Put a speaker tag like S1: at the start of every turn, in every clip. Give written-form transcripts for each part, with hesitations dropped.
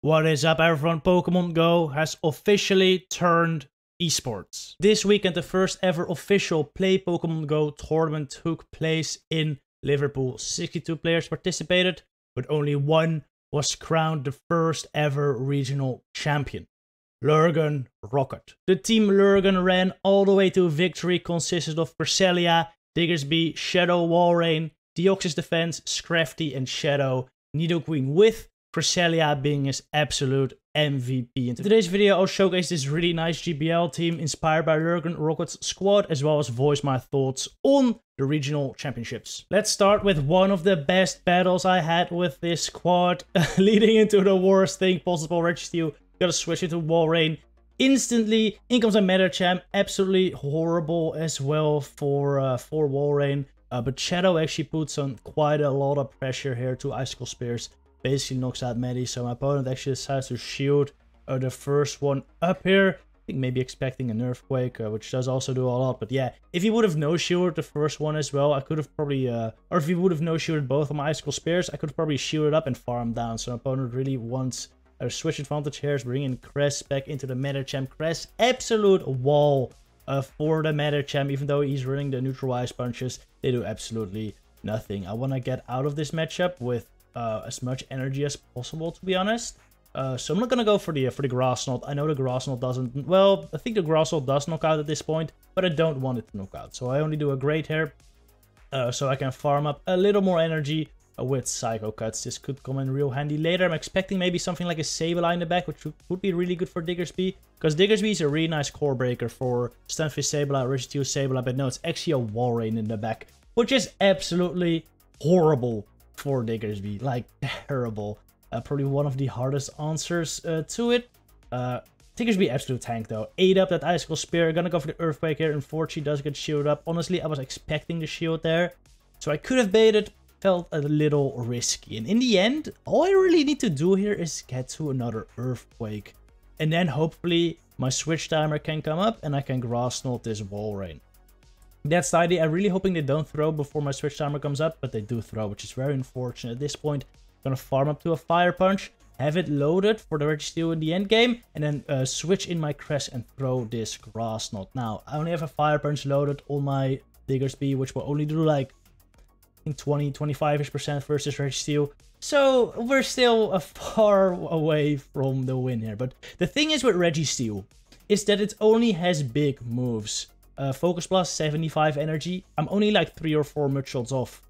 S1: What is up everyone, Pokemon Go has officially turned esports. This weekend the first ever official Play Pokemon Go tournament took place in Liverpool. 62 players participated, but only one was crowned the first ever regional champion. LurganRocket. The team Lurgan ran all the way to victory, consisted of Cresselia, Diggersby, Shadow Walrein, Deoxys Defense, Scrafty and Shadow Nidoqueen, with Cresselia being his absolute MVP. In today's video, I'll showcase this really nice GBL team inspired by LurganRocket's squad, as well as voice my thoughts on the regional championships. Let's start with one of the best battles I had with this squad, leading into the worst thing possible. Registeel, gotta switch into Walrein. Instantly, in comes a Medicham, absolutely horrible as well for Walrein. But Shadow actually puts on quite a lot of pressure here to Icicle Spears. Basically knocks out Medi, so my opponent actually decides to shield the first one up here. I think maybe expecting an Earthquake, which does also do a lot. But yeah, if he would have no-shielded the first one as well, I could have probably, or if he would have no-shielded both of my Icicle Spears, I could have probably shielded up and farmed down. So my opponent really wants a switch advantage here, is bringing Cress back into the Medicham. Cress, absolute wall for the Medicham, even though he's running the neutralize punches, they do absolutely nothing. I want to get out of this matchup with as much energy as possible, to be honest. So I'm not gonna go for the Grass Knot. I know the Grass Knot doesn't, well, I think the Grass Knot does knock out at this point, but I don't want it to knock out. So I only do a Great here, so I can farm up a little more energy with Psycho Cuts. This could come in real handy later. I'm expecting maybe something like a Sableye in the back, which would be really good for Diggersby, because Diggersby is a really nice core breaker for Stunfisk, Sableye, Registeel, Sableye, but no, it's actually a Walrein in the back, which is absolutely horrible for Diggersby, like terrible. Probably one of the hardest answers to it. Diggersby absolute tank though. 8 up that Icicle Spear, gonna go for the Earthquake here. Unfortunately does get shielded up. Honestly, I was expecting the shield there, so I could have baited. Felt a little risky, and in the end, all I really need to do here is get to another Earthquake, and then hopefully my switch timer can come up and I can Grass Knot this Walrein. That's the idea. I'm really hoping they don't throw before my switch timer comes up, but they do throw, which is very unfortunate. At this point, I'm gonna farm up to a Fire Punch, have it loaded for the Registeel in the end game, and then switch in my Cress and throw this Grass Knot. Now, I only have a Fire Punch loaded on my Diggersby, which will only do like, I think 20-25% versus Registeel. So we're still far away from the win here. But the thing is with Registeel is that it only has big moves. Focus Blast, 75 energy. I'm only like 3 or 4 Mudshots off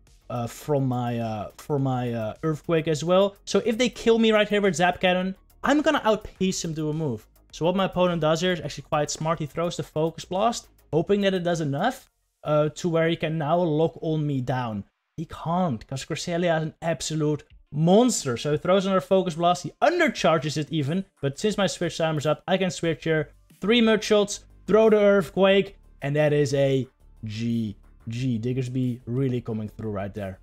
S1: from my Earthquake as well. So if they kill me right here with Zap Cannon, I'm gonna outpace him to a move. So what my opponent does here is actually quite smart. He throws the Focus Blast, hoping that it does enough to where he can now lock on me down. He can't, because Cresselia is an absolute monster. So he throws another Focus Blast, he undercharges it even. But since my switch timer's up, I can switch here. 3 Mudshots, throw the Earthquake, and that is a GG. Diggersby really coming through right there.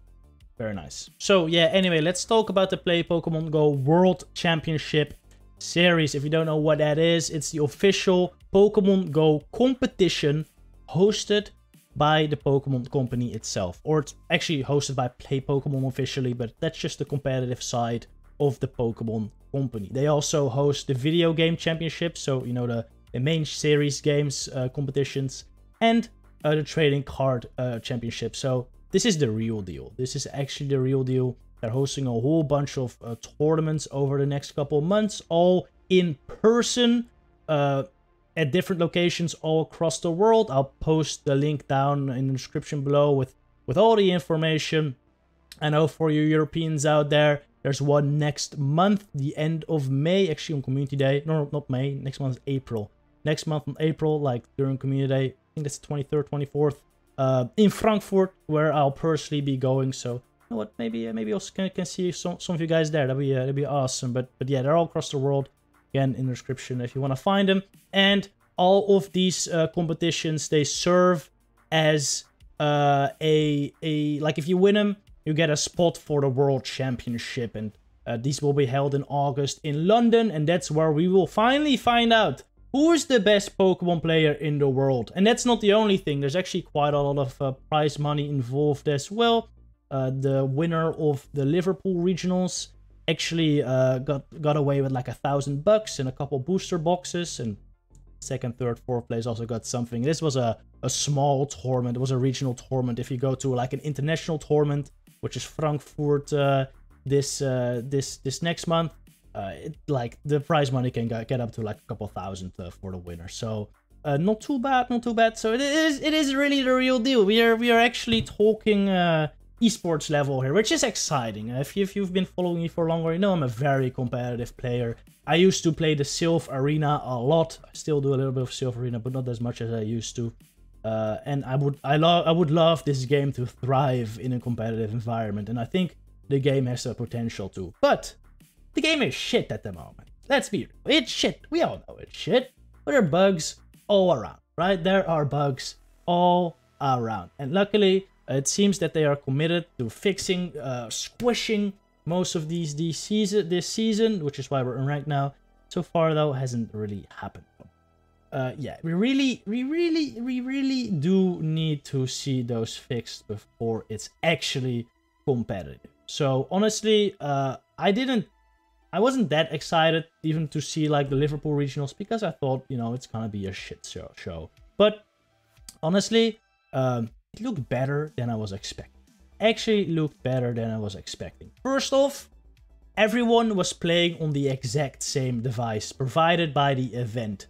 S1: Very nice. So yeah, anyway, let's talk about the Play Pokemon Go World Championship Series. If you don't know what that is, it's the official Pokemon Go competition hosted by the Pokemon Company itself. Or it's actually hosted by Play Pokemon officially, but that's just the competitive side of the Pokemon Company. They also host the video game championship, so you know, the main series games competitions, and the trading card championship. So this is the real deal. This is actually the real deal. They're hosting a whole bunch of tournaments over the next couple of months, all in person, at different locations all across the world. I'll post the link down in the description below with all the information. I know for you Europeans out there, there's one next month, the end of May, actually on Community Day. No, not May, next month is April. Next month in April, like during Community Day, I think that's the 23rd, 24th, in Frankfurt, where I'll personally be going. So, you know what, maybe also can see some of you guys there. That'd be awesome. But yeah, they're all across the world. Again, in the description if you want to find them. And all of these competitions, they serve as like if you win them, you get a spot for the World Championship. And these will be held in August in London, and that's where we will finally find out who's the best Pokemon player in the world. And that's not the only thing. There's actually quite a lot of prize money involved as well. The winner of the Liverpool Regionals actually got away with like $1,000 and a couple booster boxes, and second, third, fourth place also got something. This was a small tournament. It was a regional tournament. If you go to like an international tournament, which is Frankfurt this next month, like the prize money can get up to like a couple thousand for the winner. So not too bad, not too bad. So it is really the real deal. We are actually talking esports level here, which is exciting. If you've been following me for longer, you know I'm a very competitive player. I used to play the Sylph Arena a lot. I still do a little bit of Sylph Arena, but not as much as I used to. And I would love this game to thrive in a competitive environment, and I think the game has the potential to. But the game is shit at the moment. Let's be real. It's shit. We all know it's shit. But there are bugs all around, right? There are bugs all around. And luckily, it seems that they are committed to fixing, squishing most of this season, which is why we're in right now. So far, though, hasn't really happened. Yeah, we really do need to see those fixed before it's actually competitive. So honestly, I wasn't that excited even to see like the Liverpool Regionals, because I thought, you know, it's gonna be a shit show. But honestly, it looked better than I was expecting. Actually looked better than I was expecting. First off, everyone was playing on the exact same device provided by the event.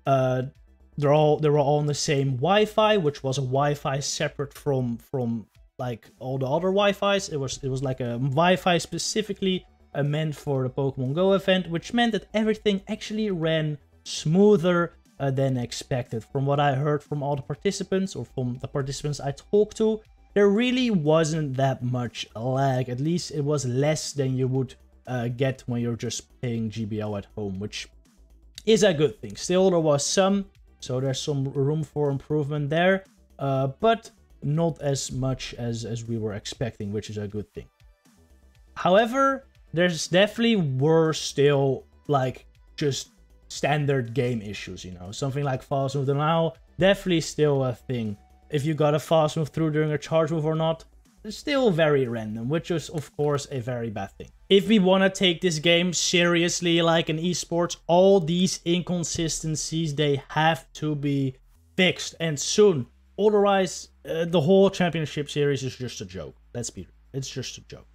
S1: They were all on the same Wi-Fi, which was a Wi-Fi separate from like all the other Wi-Fis. It was like a Wi-Fi specifically meant for the Pokemon Go event, which meant that everything actually ran smoother than expected. From what I heard from all the participants, or from the participants I talked to, there really wasn't that much lag. At least it was less than you would get when you're just playing GBO at home, which is a good thing. Still, there was some, so there's some room for improvement there, but not as much as we were expecting, which is a good thing. However, there's definitely were still like just standard game issues, you know, something like fast move denial, definitely still a thing. If you got a fast move through during a charge move or not, it's still very random, which is of course a very bad thing. If we want to take this game seriously like in esports, all these inconsistencies, they have to be fixed, and soon. Otherwise, the whole championship series is just a joke. Let's be real. It's just a joke.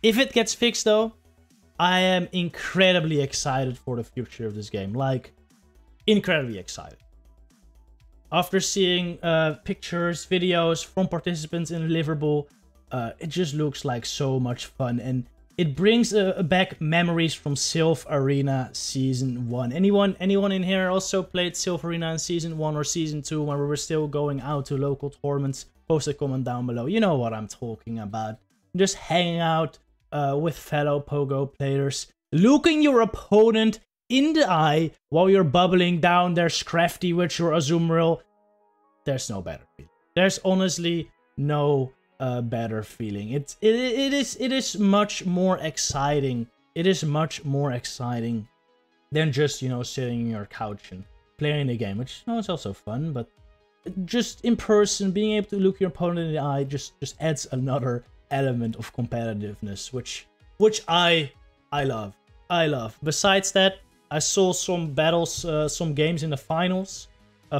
S1: If it gets fixed though, I am incredibly excited for the future of this game. Like, incredibly excited. After seeing pictures, videos from participants in Liverpool, it just looks like so much fun, and it brings back memories from Sylph Arena Season 1. Anyone in here also played Sylph Arena in Season 1 or Season 2 when we were still going out to local tournaments? Post a comment down below. You know what I'm talking about. Just hanging out with fellow Pogo players, looking your opponent in the eye while you're bubbling down their Scrafty with your Azumarill. There's no better feeling. There's honestly no better feeling. It is much more exciting. It is much more exciting than just, you know, sitting on your couch and playing the game, which, you know, is also fun, but just in person, being able to look your opponent in the eye just adds another element of competitiveness, which I love. Besides that, I saw some battles, some games in the finals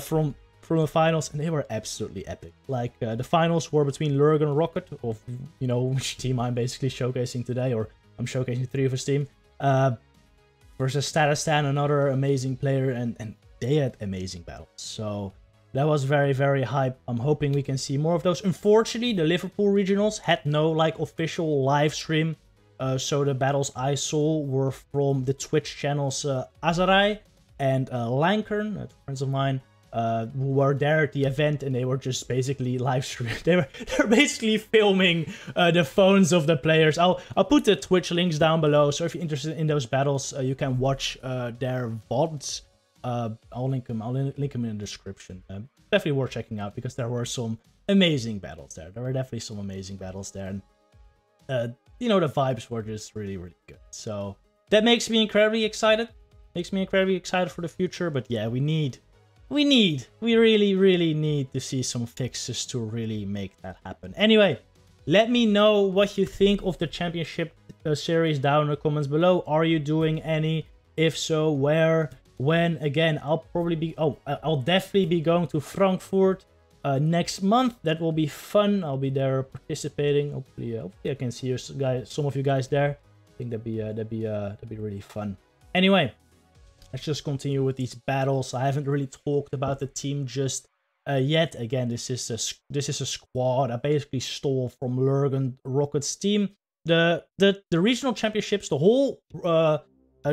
S1: from the finals, and they were absolutely epic. Like the finals were between LurganRocket, of, you know, which team I'm basically showcasing today, or I'm showcasing 3 of his team, versus Statistan, another amazing player, and they had amazing battles. So that was very, very hype. I'm hoping we can see more of those. Unfortunately, the Liverpool Regionals had no like official live stream. So the battles I saw were from the Twitch channels Azarai and Lankern, friends of mine, who were there at the event, and they were just basically live streaming. They're basically filming the phones of the players. I'll put the Twitch links down below, so if you're interested in those battles, you can watch their VODs. I'll link them in the description. Definitely worth checking out, because there were some amazing battles there. There were definitely some amazing battles there, and you know, the vibes were just really, really good. So that makes me incredibly excited. Makes me incredibly excited for the future. But yeah, we really, really need to see some fixes to really make that happen. Anyway, let me know what you think of the championship series down in the comments below. Are you doing any? If so, where? When? Again, I'll probably be... Oh, I'll definitely be going to Frankfurt next month. That will be fun. I'll be there participating. Hopefully I can see some of you guys there. I think that'd be really fun. Anyway, let's just continue with these battles. I haven't really talked about the team just yet. Again, this is a squad I basically stole from LurganRocket's team. The regional championships, the whole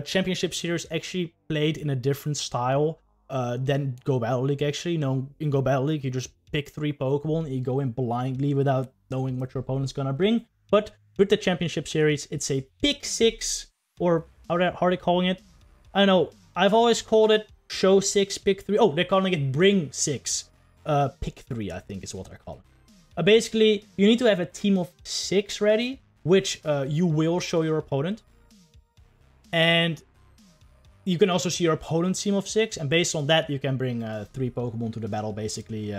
S1: championship series actually played in a different style than Go Battle League. Actually, in Go Battle League, you just pick 3 Pokemon and you go in blindly without knowing what your opponent's gonna bring. But with the championship series, it's a pick 6, or how are they calling it? I don't know. I've always called it show 6, pick 3. Oh, they're calling it bring 6, pick 3, I think is what they're calling. Basically, you need to have a team of 6 ready, which you will show your opponent. And you can also see your opponent's team of 6, and based on that, you can bring 3 Pokemon to the battle, basically,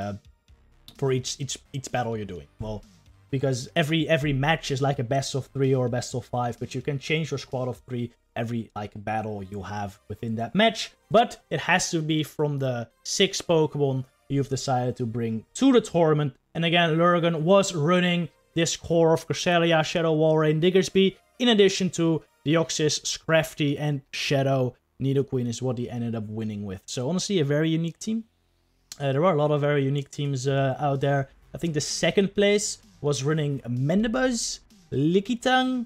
S1: for each battle you're doing. Well, because every match is like a best of 3 or best of 5, but you can change your squad of 3 every battle you have within that match. But it has to be from the 6 Pokemon you've decided to bring to the tournament. And again, Lurgan was running this core of Cresselia, Shadow Walrein, Diggersby, in addition to Deoxys, Scrafty, and Shadow. Nidoqueen is what he ended up winning with. So honestly, a very unique team. There are a lot of very unique teams out there. I think the second place was running Mandibuzz, Lickitung,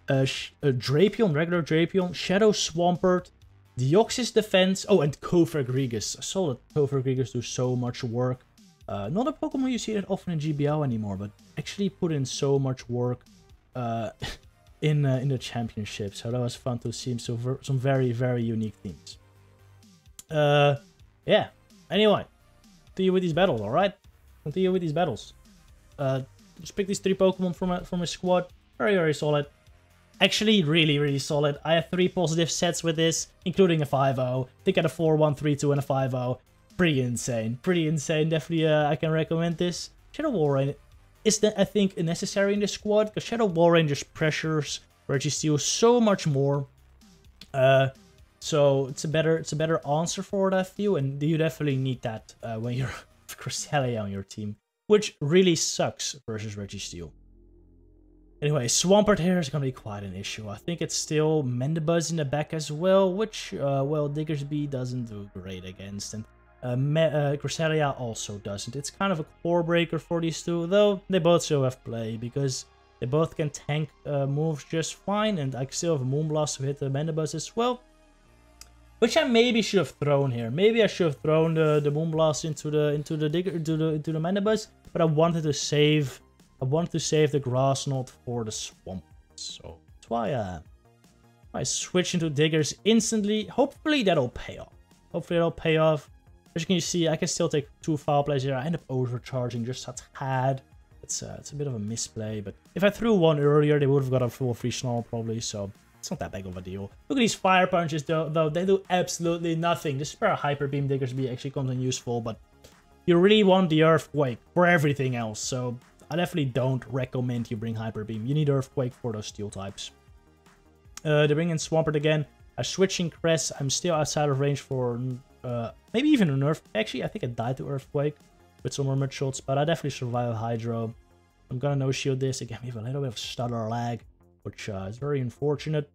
S1: Drapion, regular Drapion, Shadow Swampert, Deoxys Defense, oh, and Cofagrigus. I saw that Cofagrigus do so much work. Not a Pokemon you see that often in GBL anymore, but actually put in so much work in the championship. So that was fun to see some very, very unique teams. Yeah. Anyway, continue with these battles, alright? Continue with these battles. Just pick these 3 Pokemon from a squad. Very, very solid. Actually, really, really solid. I have 3 positive sets with this, including a 5-0. I think I had a 4-1, 3-2, and a 5-0. Pretty insane. Pretty insane. Definitely, I can recommend this. Shadow Walrein is, I think, necessary in this squad, because Shadow Walrein just pressures Registeel so much more. So it's a better answer for it, I feel, and you definitely need that when you're Cresselia on your team, which really sucks versus Registeel. Anyway, Swampert here is going to be quite an issue. I think it's still Mandibuzz in the back as well, which, well, Diggersby doesn't do great against, and Cresselia also doesn't. It's kind of a core breaker for these two, though they both still have play, because they both can tank moves just fine, and I still have a Moonblast to hit the Mandibuzz as well. Which I maybe should have thrown here. Maybe I should have thrown the Moonblast into the Mandibuzz, but I wanted to save the Grass Knot for the Swamp. So that's why I switch into Diggers instantly. Hopefully that'll pay off. Hopefully that'll pay off. As you can see, I can still take 2 foul plays here. I end up overcharging just a tad. It's a bit of a misplay, but if I threw 1 earlier, they would have got a full free snarl probably, so it's not that big of a deal. Look at these Fire Punches though, they do absolutely nothing. This is where Hyper Beam Diggersby actually comes in useful, but you really want the Earthquake for everything else, so I definitely don't recommend you bring Hyper Beam. You need Earthquake for those Steel types. They bring in Swampert again. I'm switching Cress. I'm still outside of range for maybe even an Earth. Actually, I think I died to Earthquake with some more mud shots, but I definitely survive Hydro. I'm gonna no-shield this. Again, we have a little bit of stutter lag, which is very unfortunate.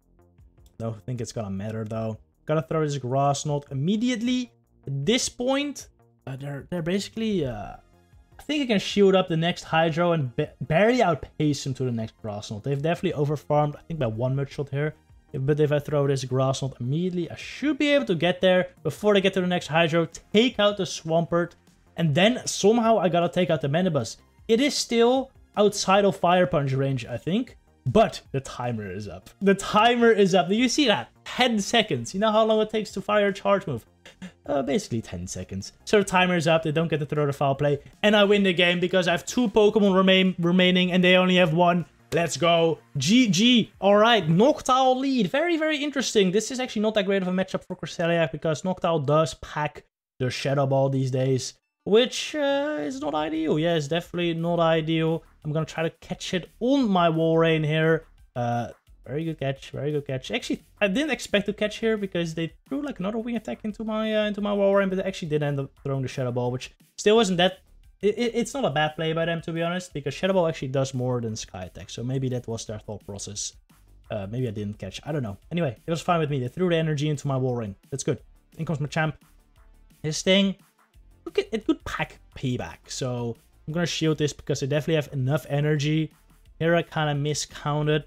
S1: Don't think it's gonna matter though. Gotta throw this Grass Knot immediately. At this point, they're basically... I think I can shield up the next Hydro and barely outpace him to the next Grass Knot. They've definitely overfarmed, I think, by 1 mud shot here. But if I throw this Grass Knot immediately, I should be able to get there before they get to the next Hydro, take out the Swampert, and then somehow I gotta take out the Mandibuzz. It is still outside of Fire Punch range, I think, but the timer is up. The timer is up. Do you see that? 10 seconds. You know how long it takes to fire a charge move? Basically 10 seconds. So the timer is up, they don't get to throw the foul play, and I win the game because I have 2 Pokemon remaining and they only have 1. Let's go. GG. Alright, Noctowl Lead. Very, very interesting. This is actually not that great of a matchup for Cresselia because Noctowl does pack the Shadow Ball these days, which is not ideal. Yeah, it's definitely not ideal. I'm gonna try to catch it on my Walrein here. Very good catch. Very good catch. Actually, I didn't expect to catch here because they threw like another wing attack into my Walrein, but they actually did end up throwing the Shadow Ball, which still wasn't that. It's not a bad play by them, to be honest, because Shadow Ball actually does more than Sky Attack. So maybe that was their thought process. Maybe I didn't catch. I don't know. Anyway, it was fine with me. They threw the energy into my Walrein. That's good. In comes my champ. His thing. Look at it. Good pack payback. So I'm gonna shield this because they definitely have enough energy. Here I kind of miscounted.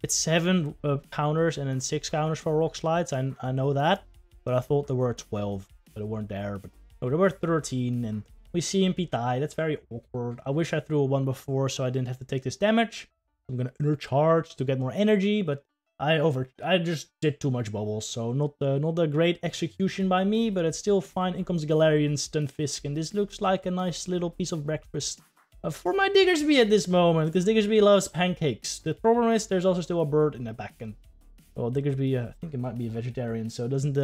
S1: It's 7 counters and then 6 counters for Rock Slides. I know that, but I thought there were 12, but they weren't there. But no, there were 13, and we CMP die. That's very awkward. I wish I threw a 1 before, so I didn't have to take this damage. I'm gonna undercharge to get more energy, but I just did too much bubbles, so not a great execution by me, but it's still fine. In comes Galarian, Stunfisk, and this looks like a nice little piece of breakfast for my Diggersby at this moment, because Diggersby loves pancakes. The problem is there's also still a bird in the back, and well, Diggersby, I think it might be a vegetarian, so doesn't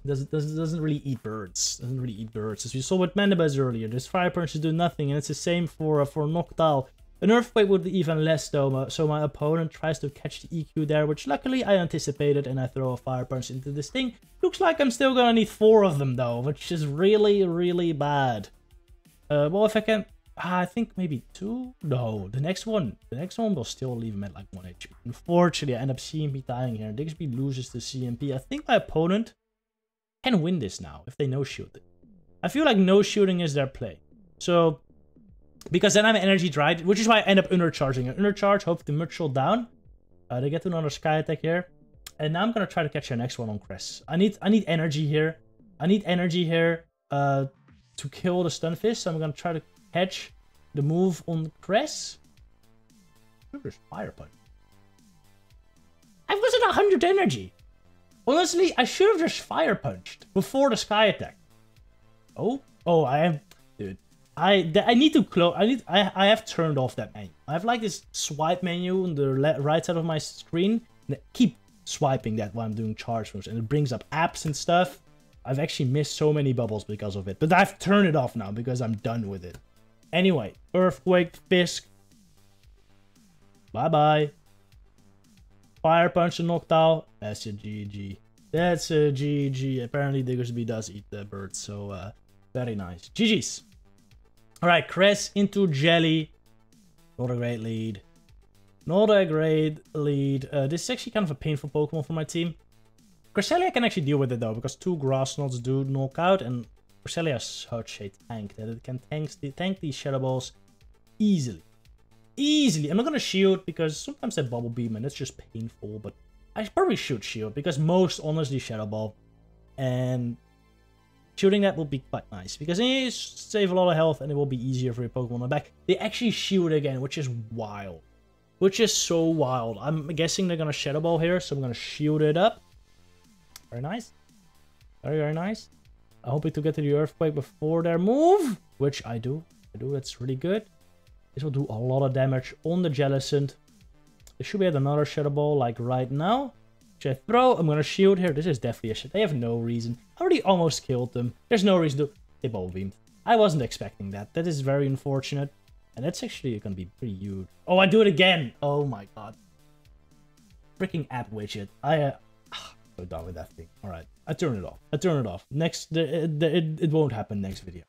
S1: really eat birds. Doesn't really eat birds, as you saw with Mandibuzz earlier. This Fire Punches do nothing, and it's the same for Noctowl. An Earthquake would be even less though, so my opponent tries to catch the EQ there, which luckily I anticipated, and I throw a Fire Punch into this thing. Looks like I'm still gonna need 4 of them though, which is really, really bad. Well, if I can... I think maybe 2? No, the next one will still leave him at like 1 HP. Unfortunately, I end up CMP dying here. Diggersby loses the CMP. I think my opponent can win this now if they no-shield it. I feel like no-shooting is their play. So... because then I'm energy dried, which is why I end up undercharging. Undercharge, hope to mutual down. They get to another Sky Attack here. And now I'm gonna try to catch the next one on Cress. I need energy here. I need energy here to kill the Stunfisk. So I'm gonna try to catch the move on Cress. Just Fire Punch. I was at 100 energy. Honestly, I should have just Fire Punched before the Sky Attack. Oh, I am, dude. I need to close. I have turned off that menu. I have like this swipe menu on the right side of my screen. And I keep swiping that while I'm doing charge moves, and it brings up apps and stuff. I've actually missed so many bubbles because of it, but I've turned it off now because I'm done with it. Anyway, Earthquake, Fisk. Bye bye. Fire Punch and Noctowl. That's a GG. That's a GG. Apparently Diggersby does eat the birds, so very nice. GG's. Alright, Cress into Jelly. Not a great lead. Not a great lead. This is actually kind of a painful Pokemon for my team. Cresselia can actually deal with it though, because 2 Grass Knots do knock out, and Cresselia is such a tank that it can tank these Shadow Balls easily. Easily. I'm not gonna shield because sometimes they Bubble Beam and it's just painful, but I probably should shield because most honestly Shadow Ball. And shooting that will be quite nice because you save a lot of health and it will be easier for your Pokemon on the back. They actually shield again, which is wild. Which is so wild. I'm guessing they're gonna Shadow Ball here, so I'm gonna shield it up. Very nice. Very, very nice. I'm hoping to get to the Earthquake before their move, which I do. That's really good. This will do a lot of damage on the Jellicent. They should be at another Shadow Ball like right now. Which I throw. I'm gonna shield here. This is definitely a shit. They have no reason. I already almost killed them. There's no reason to... They Bubble Beamed. I wasn't expecting that. That is very unfortunate. And that's actually gonna be pretty huge. Oh, I do it again. Oh my god. Freaking app widget. So done with that thing. Alright. I turn it off. I turn it off. Next, it won't happen next video.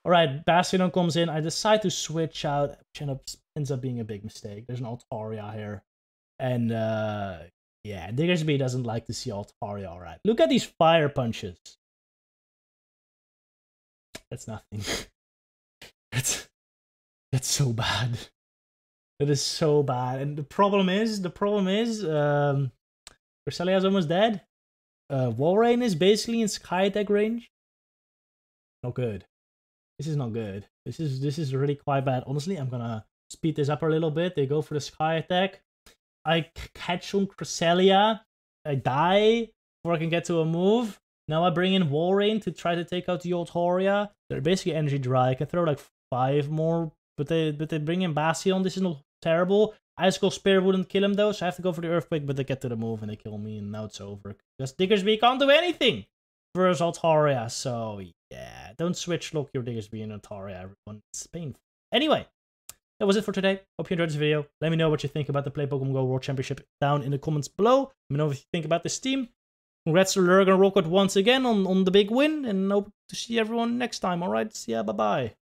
S1: Alright, Bastiodon comes in. I decide to switch out, which ends up being a big mistake. There's an Altaria here. And, yeah, Diggersby doesn't like to see Altaria, alright. Look at these Fire Punches. That's nothing. That's so bad. That is so bad. And the problem is, Cresselia is almost dead. Walrein is basically in Sky Attack range. Not good. This is not good. This is really quite bad. Honestly, I'm gonna speed this up a little bit. They go for the Sky Attack. I catch on Cresselia. I die before I can get to a move. Now I bring in Walrein to try to take out the Altaria. They're basically energy dry. I can throw like 5 more, but they bring in Bastiodon. This is not terrible. Icicle Spear wouldn't kill him though, so I have to go for the Earthquake, but they get to the move and they kill me, and now it's over. Because Diggersby can't do anything versus Altaria, so yeah. Don't switch lock your Diggersby and Altaria, everyone. It's painful. Anyway, that was it for today. Hope you enjoyed this video. Let me know what you think about the Play Pokemon Go World Championship down in the comments below. Let me know what you think about this team. Congrats to LurganRocket once again on the big win, and hope to see everyone next time. Alright, see ya, bye-bye.